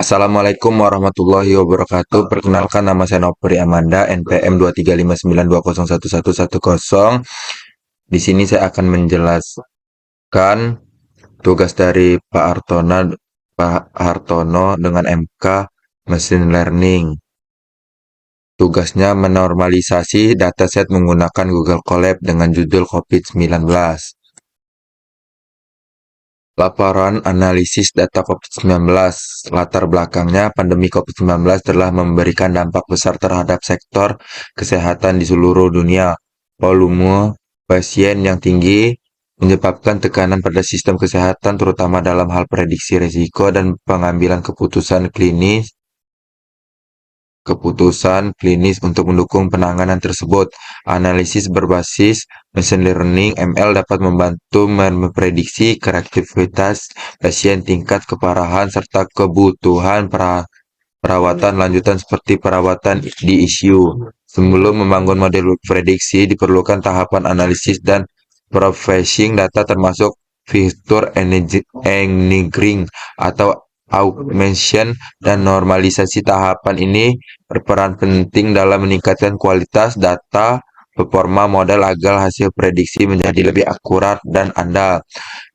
Assalamualaikum warahmatullahi wabarakatuh. Perkenalkan, nama saya Nopri Amanda, NPM 23592011110. Di sini saya akan menjelaskan tugas dari Pak Hartono dengan MK Machine Learning. Tugasnya menormalisasi dataset menggunakan Google Colab dengan judul COVID-19. Laporan analisis data COVID-19. Latar belakangnya, pandemi COVID-19 telah memberikan dampak besar terhadap sektor kesehatan di seluruh dunia. Volume pasien yang tinggi menyebabkan tekanan pada sistem kesehatan, terutama dalam hal prediksi risiko dan pengambilan keputusan klinis untuk mendukung penanganan tersebut. Analisis berbasis machine learning (ML) dapat membantu memprediksi kreativitas pasien, tingkat keparahan, serta kebutuhan perawatan lanjutan seperti perawatan di ICU. Sebelum membangun model prediksi, diperlukan tahapan analisis dan processing data, termasuk fitur engineering atau augmentation dan normalisasi. Tahapan ini berperan penting dalam meningkatkan kualitas data, performa model agar hasil prediksi menjadi lebih akurat dan andal.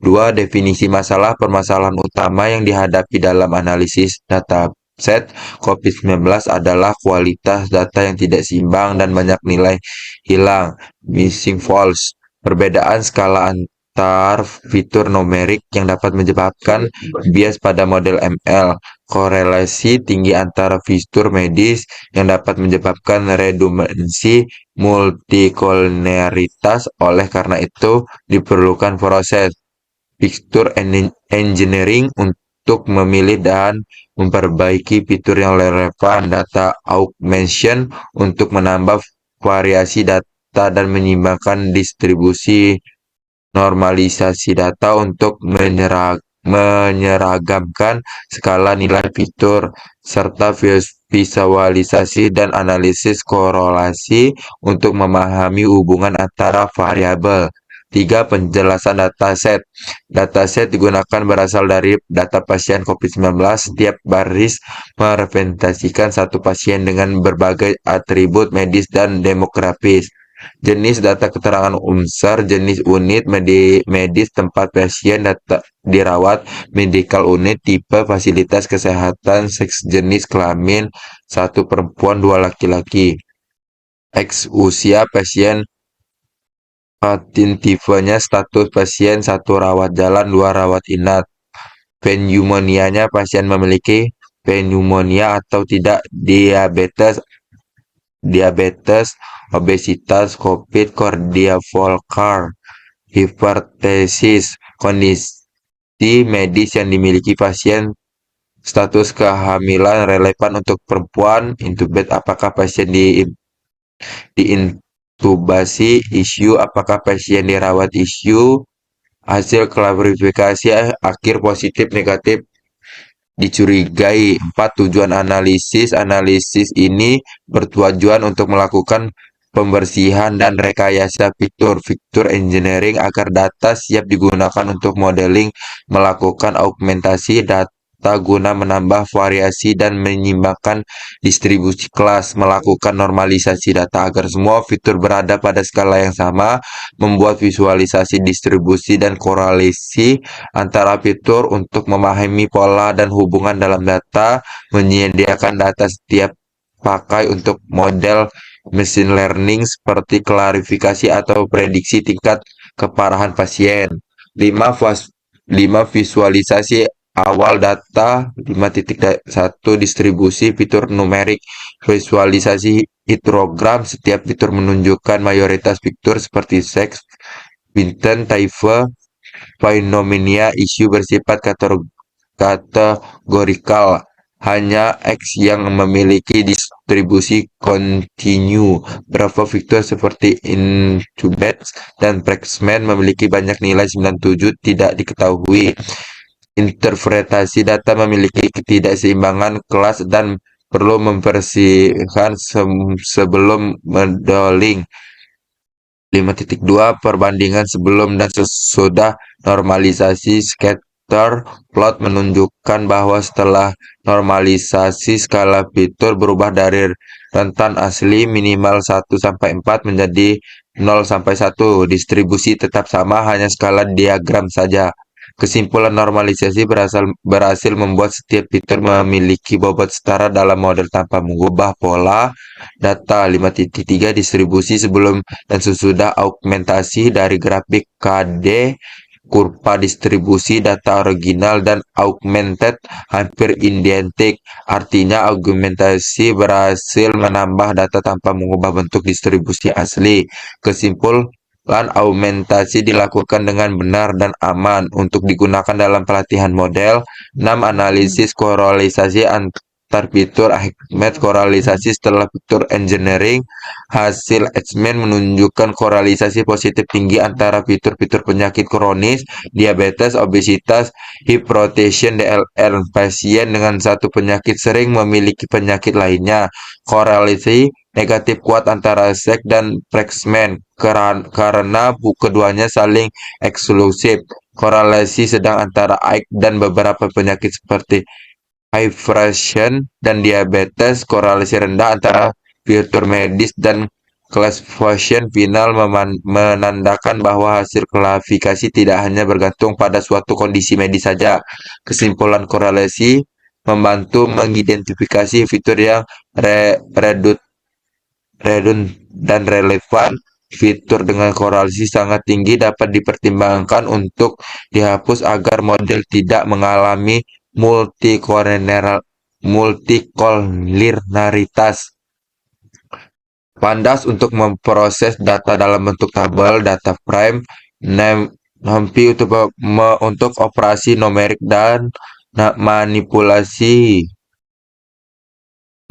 2. Definisi masalah. Permasalahan utama yang dihadapi dalam analisis dataset COVID-19 adalah kualitas data yang tidak seimbang dan banyak nilai hilang (missing false). Perbedaan skala antar fitur numerik yang dapat menyebabkan bias pada model ML. Korelasi tinggi antara fitur medis yang dapat menyebabkan redundansi multikolinialitas. Oleh karena itu, diperlukan proses fitur engineering untuk memilih dan memperbaiki fitur yang relevan. Data augmentation untuk menambah variasi data dan menyeimbangkan distribusi. Normalisasi data untuk menyeragamkan skala nilai fitur, serta visualisasi dan analisis korelasi untuk memahami hubungan antara variabel. 3. Penjelasan dataset. Dataset digunakan berasal dari data pasien COVID-19. Setiap baris merepresentasikan satu pasien dengan berbagai atribut medis dan demografis. Jenis data keterangan unsur, jenis unit medis tempat pasien dirawat, medical unit, tipe fasilitas kesehatan, seks jenis kelamin, 1 perempuan 2 laki-laki, X usia pasien, tipenya status pasien 1 rawat jalan 2 rawat inap, pneumonia pasien memiliki pneumonia atau tidak, diabetes, obesitas, COVID, cardiovascular, hipertensi, kondisi medis yang dimiliki pasien, status kehamilan relevan untuk perempuan, intubate apakah pasien diintubasi, ICU apakah pasien dirawat ICU, hasil klarifikasi akhir positif negatif dicurigai. 4. Tujuan analisis. Analisis ini bertujuan untuk melakukan pembersihan dan rekayasa fitur engineering agar data siap digunakan untuk modeling, melakukan augmentasi data guna menambah variasi dan menyeimbangkan distribusi kelas, melakukan normalisasi data agar semua fitur berada pada skala yang sama, membuat visualisasi distribusi dan korelasi antara fitur untuk memahami pola dan hubungan dalam data, menyediakan data setiap pakai untuk model machine learning seperti klarifikasi atau prediksi tingkat keparahan pasien. 5. Visualisasi awal data. 5.1 Distribusi fitur numerik. Visualisasi histogram. Setiap fitur menunjukkan mayoritas fitur seperti seks, Binten, type, fenomena isu bersifat kategorikal. Hanya X yang memiliki distribusi kontinu. Berapa fitur seperti intubate dan placement memiliki banyak nilai 97 tidak diketahui. Interpretasi data memiliki ketidakseimbangan kelas dan perlu membersihkan sebelum modeling. 5.2 Perbandingan sebelum dan sesudah normalisasi. scatter plot menunjukkan bahwa setelah normalisasi skala fitur berubah dari rentan asli minimal 1 sampai 4 menjadi 0 sampai 1. Distribusi tetap sama, hanya skala diagram saja. Kesimpulan normalisasi berhasil membuat setiap fitur memiliki bobot setara dalam model tanpa mengubah pola data. 5.3 Distribusi sebelum dan sesudah augmentasi. Dari grafik KD, kurva distribusi data original dan augmented hampir identik. Artinya augmentasi berhasil menambah data tanpa mengubah bentuk distribusi asli. Kesimpulan, augmentasi dilakukan dengan benar dan aman untuk digunakan dalam pelatihan model. 6. Analisis korelasi antar fitur. Ahmed korelasi setelah fitur engineering. Hasil H-Man menunjukkan korelasi positif tinggi antara fitur-fitur penyakit kronis, diabetes, obesitas, hypertension, DLR. Pasien dengan satu penyakit sering memiliki penyakit lainnya. Korelasi negatif kuat antara Sek dan Flexman karena keduanya saling eksklusif. Korelasi sedang antara AIK dan beberapa penyakit seperti hypertension dan diabetes. Korelasi rendah antara fitur medis dan classification final menandakan bahwa hasil klasifikasi tidak hanya bergantung pada suatu kondisi medis saja. Kesimpulan korelasi membantu mengidentifikasi fitur yang redundant dan relevan. Fitur dengan korelasi sangat tinggi dapat dipertimbangkan untuk dihapus agar model tidak mengalami multikolinialitas. Pandas untuk memproses data dalam bentuk tabel, data frame, NumPy untuk operasi numerik dan manipulasi,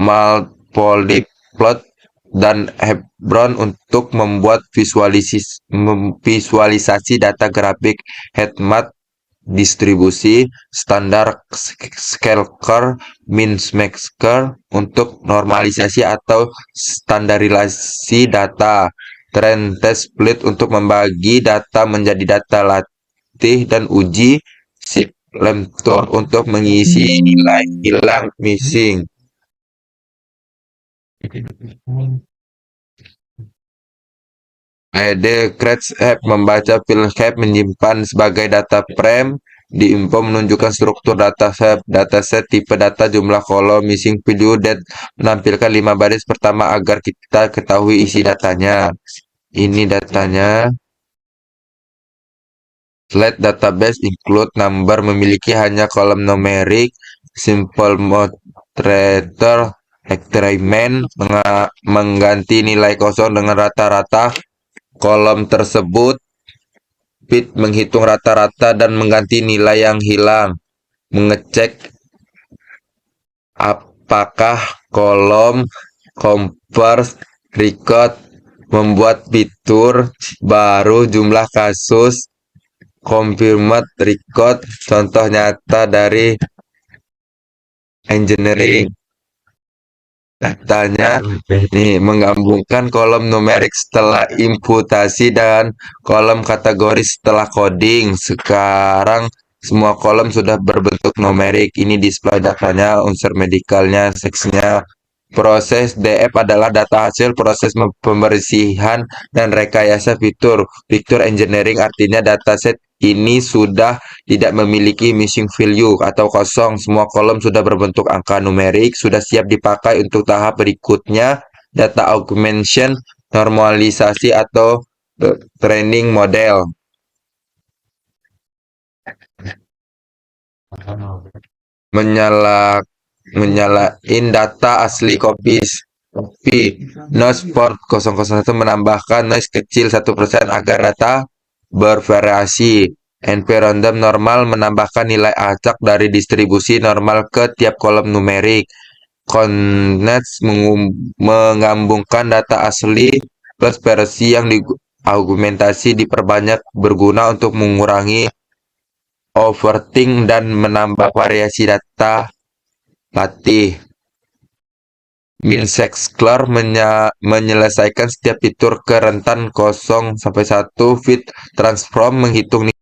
matplotlib dan Hebron untuk membuat visualisasi data grafik. Heatmap distribusi, standar scaler, min-masker untuk normalisasi atau standarisasi data. Trend test split untuk membagi data menjadi data latih dan uji. Lemtor untuk mengisi nilai hilang missing. Crash App membaca filscape menyimpan sebagai data frame. Di info menunjukkan struktur dataset, tipe data, jumlah kolom. Missing video date menampilkan 5 baris pertama agar kita ketahui isi datanya. Ini datanya. Slide database include number memiliki hanya kolom numerik. Simple moderator experiment mengganti nilai kosong dengan rata-rata kolom tersebut. Fit menghitung rata-rata dan mengganti nilai yang hilang. Mengecek apakah kolom converse record. Membuat fitur baru, jumlah kasus confirmed record. Contoh nyata dari engineering. Datanya nih menggabungkan kolom numerik setelah imputasi dan kolom kategori setelah coding. Sekarang semua kolom sudah berbentuk numerik. Ini display datanya, unsur medikalnya, seksnya. Proses DF adalah data hasil proses pembersihan dan rekayasa fitur. Fitur engineering artinya dataset ini sudah tidak memiliki missing value atau kosong. Semua kolom sudah berbentuk angka numerik, sudah siap dipakai untuk tahap berikutnya, data augmentation, normalisasi atau training model. Menyalain data asli copy. Noise port 001 menambahkan noise kecil 1% agar data bervariasi. NP random normal menambahkan nilai acak dari distribusi normal ke tiap kolom numerik. Connect menggabungkan data asli plus versi yang diaugmentasi diperbanyak berguna untuk mengurangi overthink dan menambah variasi data latih. Min-masker menyelesaikan setiap fitur ke rentan 0 sampai 1. Fit transform menghitung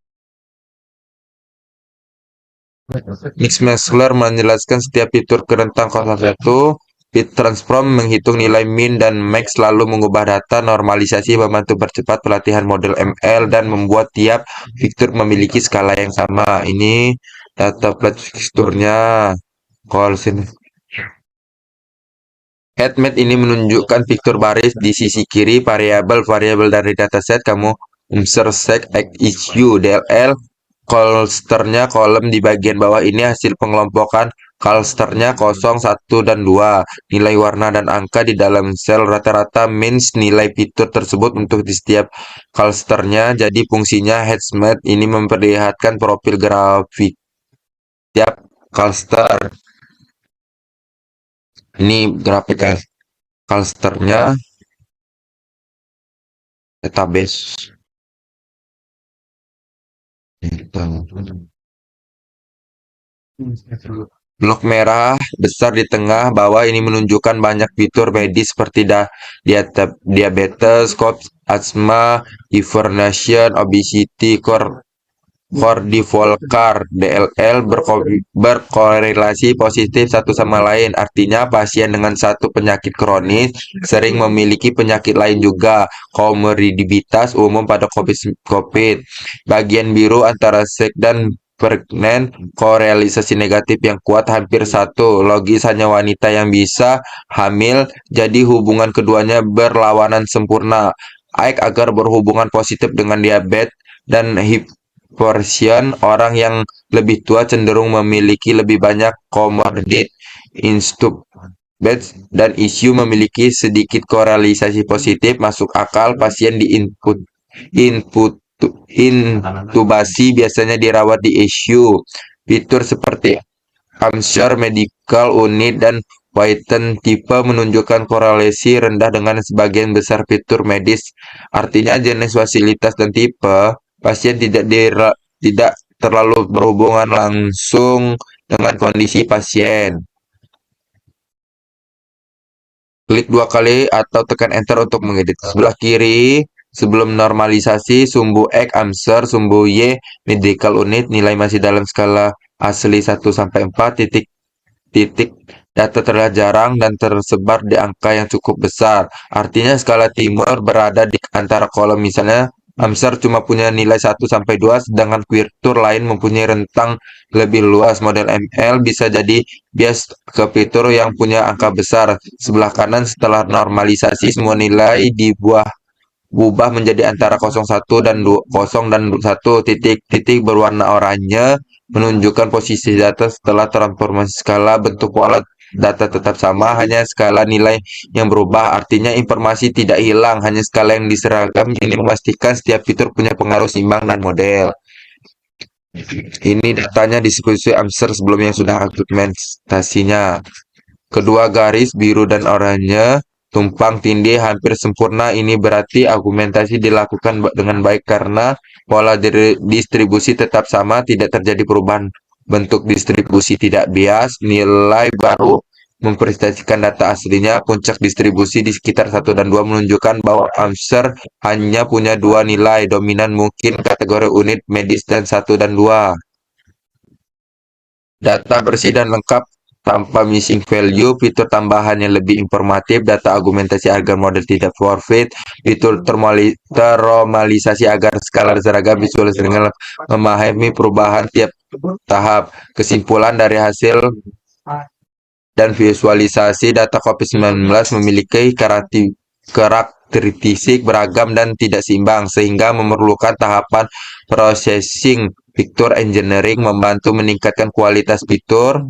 Mixmaster menjelaskan setiap fitur ke rentang 01. Bit transform menghitung nilai min dan max lalu mengubah data. Normalisasi membantu percepat pelatihan model ML dan membuat tiap fitur memiliki skala yang sama. Ini data plot fiturnya. Call Headmap ini menunjukkan fitur baris di sisi kiri, variabel-variabel dari dataset. Kamu insert set issue DLL. Clusternya kolom di bagian bawah ini hasil pengelompokan clusternya 0, 1, dan 2. Nilai warna dan angka di dalam sel rata-rata means nilai fitur tersebut untuk di setiap clusternya. Jadi fungsinya headmap ini memperlihatkan profil grafik tiap cluster. Ini grafik clusternya database. Blok merah besar di tengah bawah ini menunjukkan banyak fitur medis seperti diabetes, asma, hypertension, obesity, Cordivolcar DLL berkorelasi positif satu sama lain. Artinya pasien dengan satu penyakit kronis sering memiliki penyakit lain juga. Komorbiditas umum pada COVID. Bagian biru antara seks dan pregnant, korelasi negatif yang kuat hampir satu. Logis hanya wanita yang bisa hamil, jadi hubungan keduanya berlawanan sempurna. Agar berhubungan positif dengan diabetes dan orang yang lebih tua cenderung memiliki lebih banyak komorbid dan isu memiliki sedikit korelasi positif. Masuk akal pasien di input intubasi biasanya dirawat di ICU. Fitur seperti Hampshire Medical Unit dan Whiten tipe menunjukkan korelasi rendah dengan sebagian besar fitur medis. Artinya jenis fasilitas dan tipe pasien tidak terlalu berhubungan langsung dengan kondisi pasien. Klik 2 kali atau tekan enter untuk mengedit. Sebelah kiri, sebelum normalisasi, sumbu X Hampshire, sumbu Y Medical Unit, nilai masih dalam skala asli 1-4, titik data terlihat jarang dan tersebar di angka yang cukup besar. Artinya skala timur berada di antara kolom. Misalnya Hampshire cuma punya nilai 1-2, sedangkan fitur lain mempunyai rentang lebih luas. Model ML bisa jadi bias ke fitur yang punya angka besar. Sebelah kanan setelah normalisasi semua nilai diubah menjadi antara 01 dan 1. Titik-titik berwarna oranye menunjukkan posisi data setelah transformasi. Skala bentuk pola data tetap sama, hanya skala nilai yang berubah. Artinya informasi tidak hilang, hanya skala yang diseragam. Ini memastikan setiap fitur punya pengaruh seimbang dan model. Ini datanya diskusi Amser sebelum yang sudah argumentasinya. Kedua garis biru dan oranye tumpang tindih hampir sempurna. Ini berarti argumentasi dilakukan dengan baik karena pola distribusi tetap sama, tidak terjadi perubahan bentuk distribusi, tidak bias. Nilai baru mempresentasikan data aslinya. Puncak distribusi di sekitar 1 dan 2 menunjukkan bahwa Amser hanya punya 2 nilai dominan, mungkin kategori unit medis dan 1 dan 2. Data bersih dan lengkap tanpa missing value. Fitur tambahan yang lebih informatif, data argumentasi agar model tidak forfeit, fitur normalisasi agar skala seragam, visualisasi dengan memahami perubahan tiap tahap. Kesimpulan dari hasil dan visualisasi data COVID-19 memiliki karakteristik beragam dan tidak seimbang, sehingga memerlukan tahapan processing. Fitur engineering membantu meningkatkan kualitas fitur.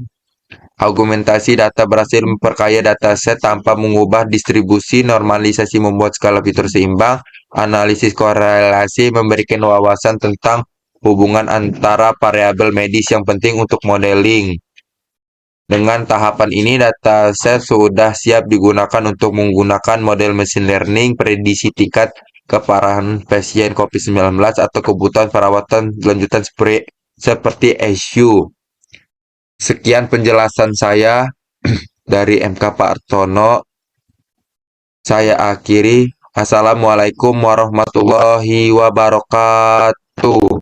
Argumentasi data berhasil memperkaya dataset tanpa mengubah distribusi. Normalisasi membuat skala fitur seimbang. Analisis korelasi memberikan wawasan tentang hubungan antara variabel medis yang penting untuk modeling. Dengan tahapan ini, dataset sudah siap digunakan untuk menggunakan model machine learning prediksi tingkat keparahan pasien COVID-19 atau kebutuhan perawatan lanjutan seperti ICU. Sekian penjelasan saya dari MK Pak Artono. Saya akhiri. Assalamualaikum warahmatullahi wabarakatuh.